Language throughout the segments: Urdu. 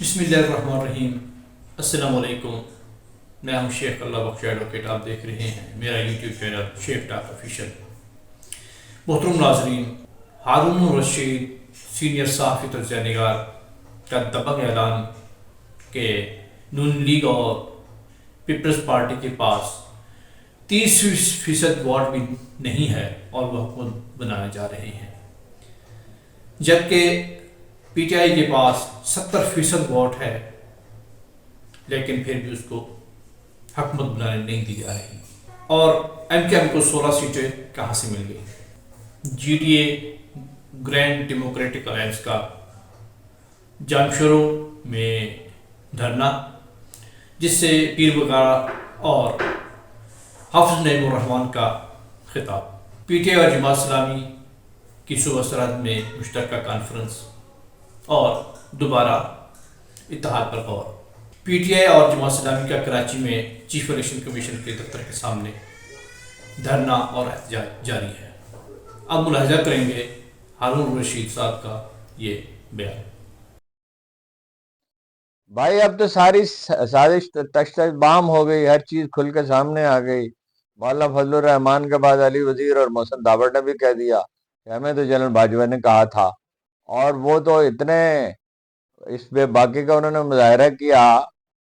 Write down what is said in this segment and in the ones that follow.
بسم اللہ الرحمن الرحیم۔ السلام علیکم، میں ہوں شیخ اللہ بخش ایڈوکیٹ۔ آپ دیکھ رہے ہیں میرا یوٹیوب چینل شیخ ٹاک آفیشیل۔ محترم ناظرین، ہارون الرشید سینئر صحافی تجزیہ نگار کا دبنگ اعلان کہ نون لیگ اور پیپلز پارٹی کے پاس 30% ووٹ بھی نہیں ہے اور وہ حکومت بنانے جا رہے ہیں، جبکہ پی ٹی آئی کے پاس 70% ووٹ ہے، لیکن پھر بھی اس کو حکومت بنانے نہیں دی جا رہی۔ اور ایم کیو ایم کو 16 سیٹیں کہاں سے مل گئی؟ G D A grand democratic alliance کا جامشورو میں دھرنا، جس سے پیر بگارا اور حافظ نعیم الرحمان کا خطاب، پی ٹی آئی اور جماعت اسلامی کی صوبہ سرحد میں مشترکہ کانفرنس اور دوبارہ اتحاد پر غور۔ پی ٹی آئی اور جماعت اسلامی کا کراچی میں چیف الیکشن کمیشن کے دفتر کے سامنے دھرنا اور احتجاج جاری ہے۔ اب ملاحظہ کریں گے ہارون الرشید صاحب کا یہ بیان۔ بھائی اب تو ساری سازش تشت بام ہو گئی، ہر چیز کھل کے سامنے آ گئی۔ مولانا فضل الرحمان کے بعد علی وزیر اور محسن داوڑ نے بھی کہہ دیا کہ ہمیں تو جنرل باجوہ نے کہا تھا، اور وہ تو اتنے اس پہ باقی کا انہوں نے مظاہرہ کیا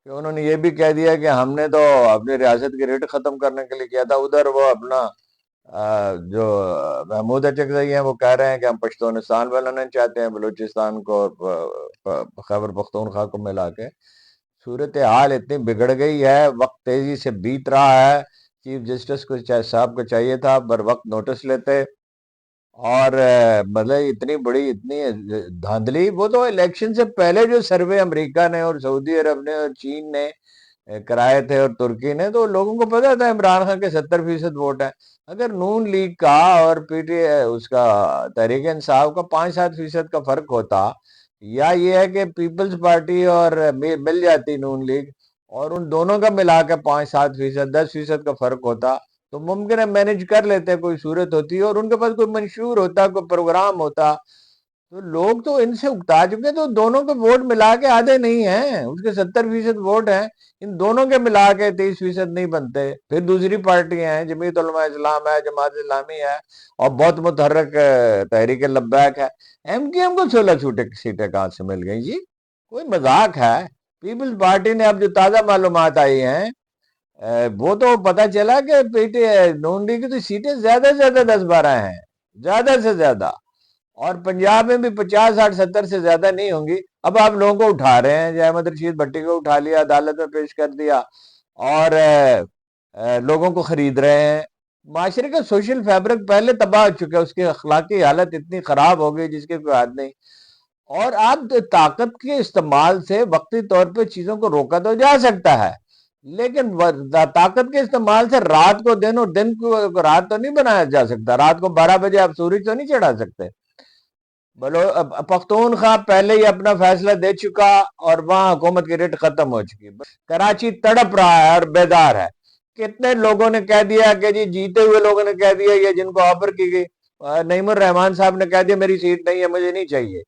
کہ انہوں نے یہ بھی کہہ دیا کہ ہم نے تو اپنی ریاست کی ریٹ ختم کرنے کے لیے کیا تھا۔ ادھر وہ اپنا جو محمود اچکزئی ہیں وہ کہہ رہے ہیں کہ ہم پشتونستان بنانا چاہتے ہیں، بلوچستان کو اور خیبر پختونخوا کو ملا کے۔ صورتحال اتنی بگڑ گئی ہے، وقت تیزی سے بیت رہا ہے۔ چیف جسٹس کو صاحب کو چاہیے تھا بر وقت نوٹس لیتے، اور مطلب اتنی بڑی اتنی دھاندلی۔ وہ تو الیکشن سے پہلے جو سروے امریکہ نے اور سعودی عرب نے اور چین نے کرائے تھے اور ترکی نے، تو لوگوں کو پتا تھا عمران خان کے 70% ووٹ ہیں۔ اگر نون لیگ کا اور پی ٹی اس کا تحریک انصاف کا 5-7% کا فرق ہوتا، یا یہ ہے کہ پیپلز پارٹی اور مل جاتی نون لیگ، اور ان دونوں کا ملا کے 5-7%، 10% کا فرق ہوتا، تو ممکن ہے مینج کر لیتے، کوئی صورت ہوتی، اور ان کے پاس کوئی منشور ہوتا، کوئی پروگرام ہوتا۔ تو لوگ تو ان سے اکتا چکے، تو دونوں کے ووٹ ملا کے آدھے نہیں ہیں، اس کے 70% ووٹ ہیں، ان دونوں کے ملا کے 30% نہیں بنتے۔ پھر دوسری پارٹیاں ہیں، جمعیت علماء اسلام ہے، جماعت اسلامی ہے، اور بہت متحرک تحریک لبیک ہے۔ ایم کیو ایم کو 16 سیٹیں کہاں سے مل گئی جی؟ کوئی مذاق ہے؟ پیپلز پارٹی نے اب جو تازہ معلومات آئی ہیں، وہ تو پتہ چلا کہ پی ٹی نون لیگ کی تو سیٹیں زیادہ سے زیادہ 10-12 ہیں، زیادہ سے زیادہ، اور پنجاب میں بھی 50, 60, 70 سے زیادہ نہیں ہوں گی۔ اب آپ لوگوں کو اٹھا رہے ہیں، احمد رشید بھٹی کو اٹھا لیا، عدالت میں پیش کر دیا، اور لوگوں کو خرید رہے ہیں۔ معاشرے کا سوشل فیبرک پہلے تباہ ہو چکا ہے، اس کی اخلاقی حالت اتنی خراب ہو گئی جس کے کوئی حد نہیں۔ اور آپ طاقت کے استعمال سے وقتی طور پہ چیزوں کو روکا تو جا سکتا ہے، لیکن طاقت کے استعمال سے رات کو دن اور دن کو رات تو نہیں بنایا جا سکتا۔ رات کو 12 بجے آپ سورج تو نہیں چڑھا سکتے۔ پختونخوا پہلے ہی اپنا فیصلہ دے چکا، اور وہاں حکومت کی ریٹ ختم ہو چکی۔ کراچی تڑپ رہا ہے اور بیدار ہے۔ کتنے لوگوں نے کہہ دیا کہ جی، جیتے ہوئے لوگوں نے کہہ دیا، یہ جن کو آفر کی گئی، نعیم الرحمان صاحب نے کہہ دیا میری سیٹ نہیں ہے، مجھے نہیں چاہیے،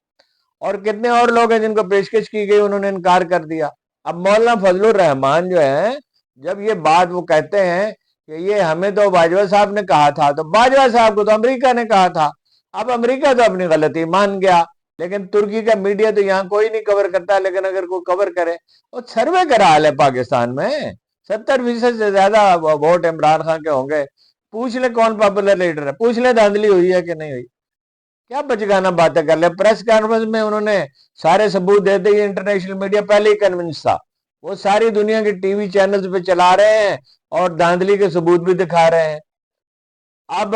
اور کتنے اور لوگ ہیں جن کو پیشکش کی گئی، انہوں نے انکار کر دیا۔ اب مولانا فضل الرحمان جو ہیں، جب یہ بات وہ کہتے ہیں کہ یہ ہمیں تو باجوہ صاحب نے کہا تھا، تو باجوہ صاحب کو تو امریکہ نے کہا تھا۔ اب امریکہ تو اپنی غلطی مان گیا، لیکن ترکی کا میڈیا تو یہاں کوئی نہیں کور کرتا، لیکن اگر کوئی کور کرے، اور سروے کرا حال ہے پاکستان میں 70% سے زیادہ ووٹ عمران خان کے ہوں گے۔ پوچھ لے کون پاپولر لیڈر ہے، پوچھ لے دھاندلی ہوئی ہے کہ نہیں ہوئی۔ کیا بچگانا باتیں کر لے؟ پریس کانفرنس میں انہوں نے سارے ثبوت دے دی، انٹرنیشنل میڈیا پہلے ہی کنونس تھا، وہ ساری دنیا کے ٹی وی چینلز پہ چلا رہے ہیں اور دھاندلی کے ثبوت بھی دکھا رہے ہیں۔ اب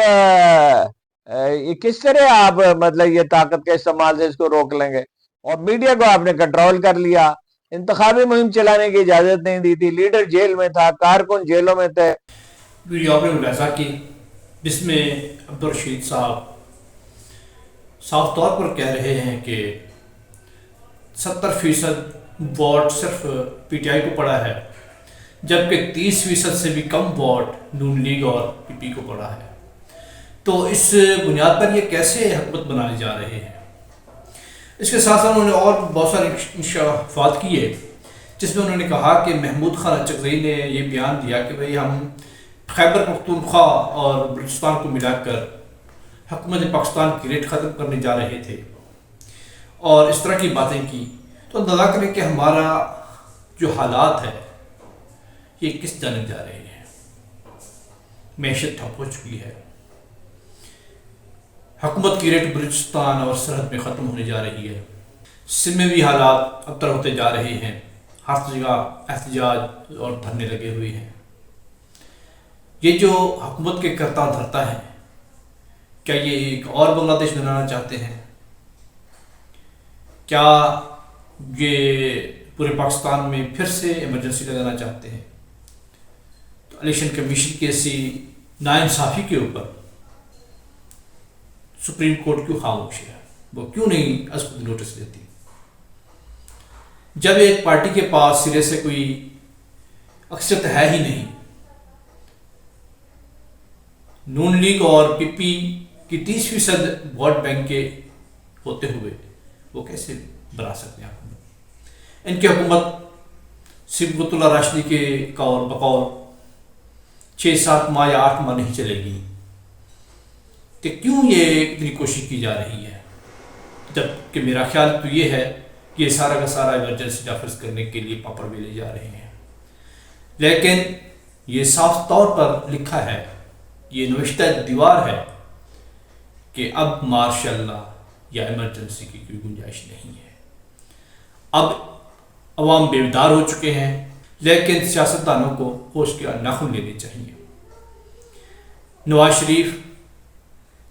یہ کس طرح آپ مطلب یہ طاقت کے استعمال سے اس کو روک لیں گے؟ اور میڈیا کو آپ نے کنٹرول کر لیا، انتخابی مہم چلانے کی اجازت نہیں دی تھی، لیڈر جیل میں تھا، کارکن جیلوں میں تھے۔ ویڈیو آپ نے ملاحظہ کی، جس میں عبدالرشید صاحب صاف طور پر کہہ رہے ہیں کہ 70% ووٹ صرف پی ٹی آئی کو پڑا ہے، جبکہ 30% سے بھی کم ووٹ نون لیگ اور پی پی کو پڑا ہے۔ تو اس بنیاد پر یہ کیسے حکومت بنانے جا رہے ہیں؟ اس کے ساتھ ساتھ انہوں نے اور بہت سارے انکشافات کیے جس میں انہوں نے کہا کہ محمود خان اچکزئی نے یہ بیان دیا کہ بھئی ہم خیبر پختونخوا اور بلوچستان کو ملا کر حکومت پاکستان کی ریٹ ختم کرنے جا رہے تھے اور اس طرح کی باتیں کی. تو اندازہ کریں کہ ہمارا جو حالات ہے یہ کس جانب جا رہے ہیں. معیشت ٹھپ ہو چکی ہے، حکومت کی ریٹ بلوچستان اور سرحد میں ختم ہونے جا رہی ہے، سندھ میں بھی حالات ابتر ہوتے جا رہے ہیں، ہر جگہ احتجاج اور دھرنے لگے ہوئے ہیں. یہ جو حکومت کے کرتا دھرتا ہے، کیا یہ ایک اور بنگلہ دیش بنانا چاہتے ہیں؟ کیا یہ پورے پاکستان میں پھر سے ایمرجنسی لگانا چاہتے ہیں؟ تو الیکشن کمیشن کی ایسی ناانصافی کے اوپر سپریم کورٹ کیوں خاموش ہے؟ وہ کیوں نہیں از خود نوٹس لیتی؟ جب ایک پارٹی کے پاس سرے سے کوئی اکثریت ہے ہی نہیں، نون لیگ اور پی پی کی 30% ووٹ بینک کے ہوتے ہوئے وہ کیسے بنا سکتے ہیں حکومت؟ ان کی حکومت صبغت اللہ راشدی کے بقول 6-7 ماہ یا 8 ماہ نہیں چلے گی. کہ کیوں یہ اتنی کوشش کی جا رہی ہے، جب کہ میرا خیال تو یہ ہے کہ یہ سارا کا سارا ایمرجنسی نافذ کرنے کے لیے پاپڑ بیلے جا رہے ہیں. لیکن یہ صاف طور پر لکھا ہے، یہ نوشتہ دیوار ہے کہ اب مارشل لا یا ایمرجنسی کی کوئی گنجائش نہیں ہے. اب عوام بیدار ہو چکے ہیں، لیکن سیاستدانوں کو ہوش کے ناخن لینے چاہیے. نواز شریف،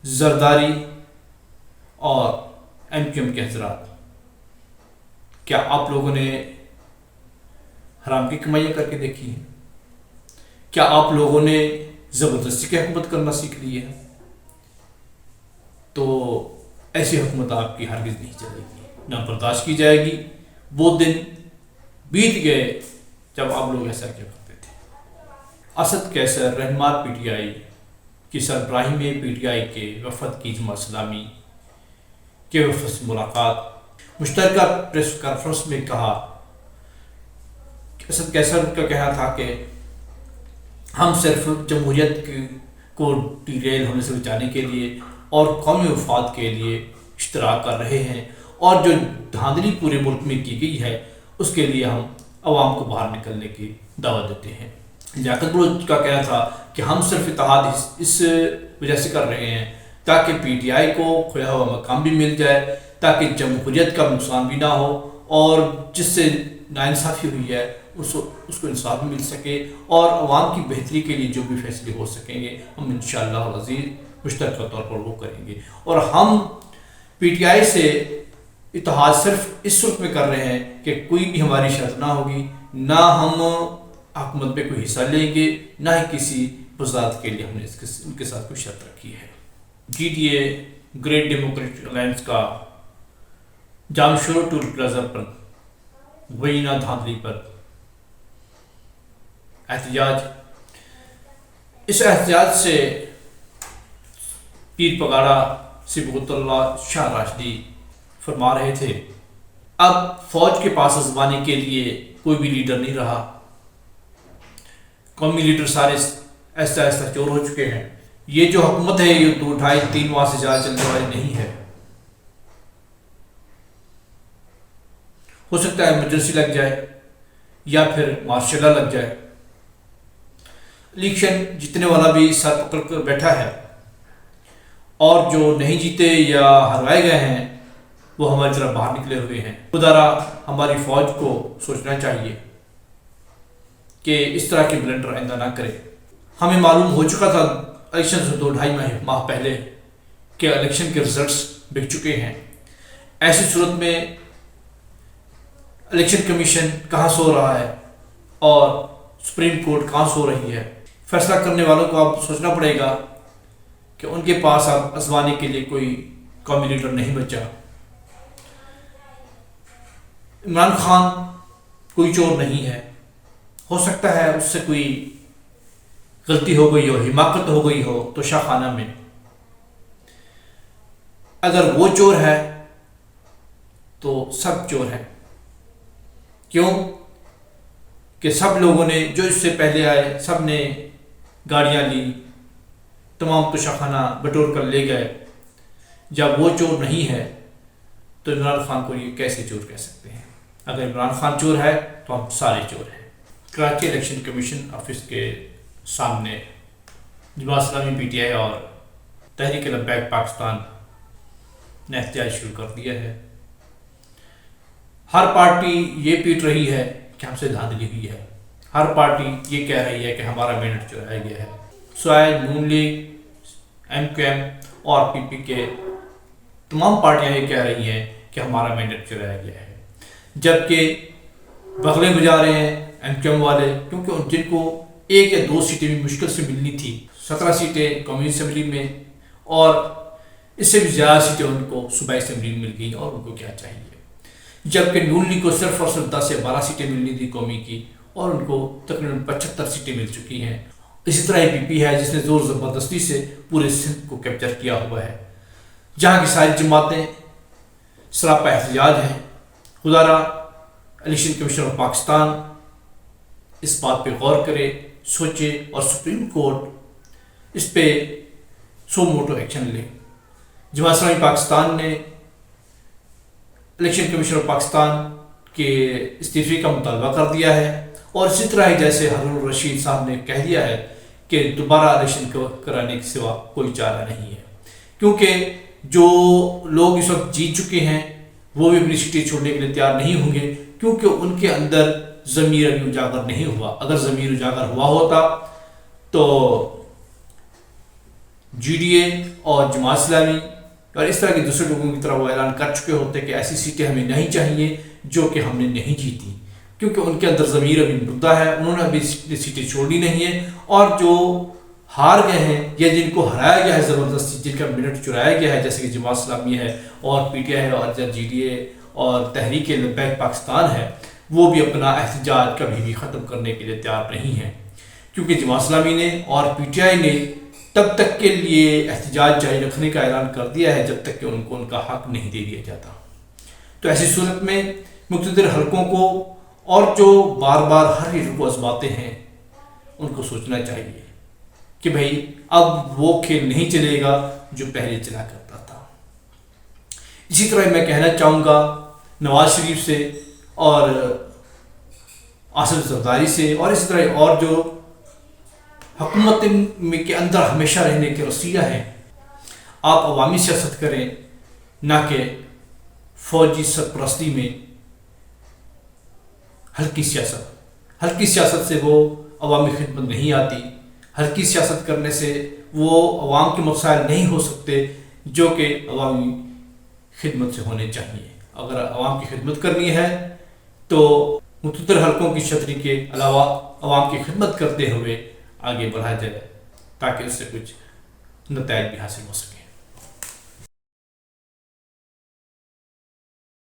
زرداری اور ایم کیو ایم کے حضرات، کیا آپ لوگوں نے حرام کی کمائیاں کر کے دیکھی ہیں؟ کیا آپ لوگوں نے زبردستی کی حکومت کرنا سیکھ لی ہے؟ تو ایسی حکومت آپ کی ہرگز نہیں چلے گی، نہ برداشت کی جائے گی. وہ دن بیت گئے جب آپ لوگ ایسا کیا کرتے تھے. اسد قیصر رہنما پی ٹی آئی کی سربراہی میں پی ٹی آئی کے وفد کی جماعت اسلامی کے وفد سے ملاقات، مشترکہ پریس کانفرنس میں کہا کہ اسد قیصر کا کہنا تھا کہ ہم صرف جمہوریت کو ڈیریل ہونے سے بچانے کے لیے اور قومی مفاد کے لیے اشتراک کر رہے ہیں، اور جو دھاندلی پورے ملک میں کی گئی ہے اس کے لیے ہم عوام کو باہر نکلنے کی دعوت دیتے ہیں. لیاقت بلوچ کا کہنا تھا کہ ہم صرف اتحاد اس وجہ سے کر رہے ہیں تاکہ پی ٹی آئی کو کھویا ہوا مقام بھی مل جائے، تاکہ جمہوریت کا نقصان بھی نہ ہو، اور جس سے ناانصافی ہوئی ہے اس کو انصاف بھی مل سکے، اور عوام کی بہتری کے لیے جو بھی فیصلے ہو سکیں گے ہم انشاءاللہ العزیز مشترکہ طور پر وہ کریں گے. اور ہم پی ٹی آئی سے اتحاد صرف اس صورت میں کر رہے ہیں کہ کوئی بھی ہماری شرط نہ ہوگی، نہ ہم حکومت پہ کوئی حصہ لیں گے، نہ ہی کسی وزارت کے لیے ہم نے ان کے ساتھ کوئی شرط رکھی ہے. G D A great democratic alliance کا جامشورو ٹول پلازا پر وینا دھاندلی پر احتجاج. اس احتجاج سے پیر پگاڑا صبغت اللہ شاہ راشدی فرما رہے تھے اب فوج کے پاس ازمانے کے لیے کوئی بھی لیڈر نہیں رہا، قومی لیڈر سارے ایسا ایسا چور ہو چکے ہیں. یہ جو حکومت ہے یہ 2-2.5-3 ماہ سے زیادہ چلنے والی نہیں ہے. ہو سکتا ہے ایمرجنسی لگ جائے یا پھر مارشل لا لگ جائے. الیکشن جیتنے والا بھی سر پکڑ کر بیٹھا ہے، اور جو نہیں جیتے یا ہروائے گئے ہیں وہ ہماری طرف باہر نکلے ہوئے ہیں. خدا ہماری فوج کو سوچنا چاہیے کہ اس طرح کے بلنڈر آئندہ نہ کرے. ہمیں معلوم ہو چکا تھا الیکشن سے 2-2.5 ماہ پہلے کہ الیکشن کے رزلٹس بک چکے ہیں. ایسی صورت میں الیکشن کمیشن کہاں سو رہا ہے اور سپریم کورٹ کہاں سو رہی ہے. فیصلہ کرنے والوں کو اب سوچنا پڑے گا کہ ان کے پاس اب ازمانے کے لیے کوئی قومی لیڈر نہیں بچا. عمران خان کوئی چور نہیں ہے، ہو سکتا ہے اس سے کوئی غلطی ہو گئی ہو، حماقت ہو گئی ہو تو شاہ خانہ میں. اگر وہ چور ہے تو سب چور ہیں. کیوں کہ سب لوگوں نے جو اس سے پہلے آئے سب نے گاڑیاں لی, تمام توشہ بٹور کر لے گئے. جب وہ چور نہیں ہے تو عمران خان کو یہ کیسے چور کہہ سکتے ہیں؟ اگر عمران خان چور ہے تو ہم سارے چور ہیں. کراچی الیکشن کمیشن آفس کے سامنے Jamaat Islami P T I اور تحریک لبیک پاکستان نے احتجاج شروع کر دیا ہے. ہر پارٹی یہ پیٹ رہی ہے کہ ہم سے دھاندلی ہوئی ہے. ہر پارٹی یہ کہہ رہی ہے کہ ہمارا مینڈیٹ چرایا گیا ہے. سوائے نون لیگ, ایم کیو ایم اور پی پی کے تمام پارٹیاں یہ کہہ رہی ہیں کہ ہمارا مینڈیٹ چرایا گیا ہے. جبکہ بغلیں بجا رہے ہیں ایم کیو ایم والے, کیونکہ جن کو 1 یا 2 سیٹیں بھی مشکل سے ملنی تھی. 17 سیٹیں قومی اسمبلی میں اور اس سے بھی زیادہ سیٹیں ان کو صوبائی اسمبلی میں مل گئی, اور ان کو کیا چاہیے. جبکہ نون لیگ کو صرف اور صرف 10 سے 12 سیٹیں ملنی تھی قومی کی, اور ان کو تقریباً 75 سیٹیں مل چکی ہیں. اسی طرح پی پی ہے جس نے زور زبردستی سے پورے سندھ کو کیپچر کیا ہوا ہے, جہاں کی ساری جماعتیں سراپا احتجاج ہیں. خدا را الیکشن کمیشن آف پاکستان اس بات پہ غور کرے, سوچے اور سپریم کورٹ اس پہ سو موٹو ایکشن لے. جماعت اسلامی پاکستان نے الیکشن کمیشن آف پاکستان کے استعفے کا مطالبہ کر دیا ہے, اور اسی طرح ہی جیسے ہارون الرشید صاحب نے کہہ دیا ہے کہ دوبارہ الیکشن کرانے کے سوا کوئی چارہ نہیں ہے. کیونکہ جو لوگ اس وقت جیت چکے ہیں وہ بھی اپنی سیٹیں چھوڑنے کے لیے تیار نہیں ہوں گے, کیونکہ ان کے اندر ضمیر ابھی اجاگر نہیں ہوا. اگر ضمیر اجاگر ہوا ہوتا تو جی ڈی اے اور جماعت اسلامی اور اس طرح کے دوسرے لوگوں کی طرح وہ اعلان کر چکے ہوتے کہ ایسی سیٹیں ہمیں نہیں چاہیے جو کہ ہم نے نہیں جیتی, کیونکہ ان کے اندر ضمیر ابھی مردہ ہے, انہوں نے ابھی سیٹیں چھوڑی نہیں ہیں. اور جو ہار گئے ہیں یا جن کو ہرایا گیا ہے زبردستی, جن کا منٹ چرایا گیا ہے, جیسے کہ جماعت اسلامی ہے اور پی ٹی آئی ہے اور جی ڈی اے اور تحریک لبیک پاکستان ہے, وہ بھی اپنا احتجاج کبھی بھی ختم کرنے کے لیے تیار نہیں ہیں. کیونکہ جماعت اسلامی نے اور پی ٹی آئی نے تب تک کے لیے احتجاج جاری رکھنے کا اعلان کر دیا ہے جب تک کہ ان کو ان کا حق نہیں دے دیا جاتا. تو ایسی صورت میں مقتدر حلقوں کو اور جو بار بار ہر حلق کو آزماتے ہیں ان کو سوچنا چاہیے کہ بھائی اب وہ کھیل نہیں چلے گا جو پہلے چلا کرتا تھا. اسی طرح میں کہنا چاہوں گا نواز شریف سے اور آصف زرداری سے, اور اسی طرح اور جو حکومت میں کے اندر ہمیشہ رہنے کے رسیہ ہیں, آپ عوامی سیاست کریں نہ کہ فوجی سرپرستی میں ہلکی سیاست. ہلکی سیاست سے وہ عوامی خدمت نہیں آتی. ہلکی سیاست کرنے سے وہ عوام کے مسائل نہیں ہو سکتے جو کہ عوامی خدمت سے ہونے چاہیے. اگر عوام کی خدمت کرنی ہے تو مقتدر حلقوں کی چھتری کے علاوہ عوام کی خدمت کرتے ہوئے آگے بڑھا جائے تاکہ اس سے کچھ نتائج بھی حاصل ہو سکے.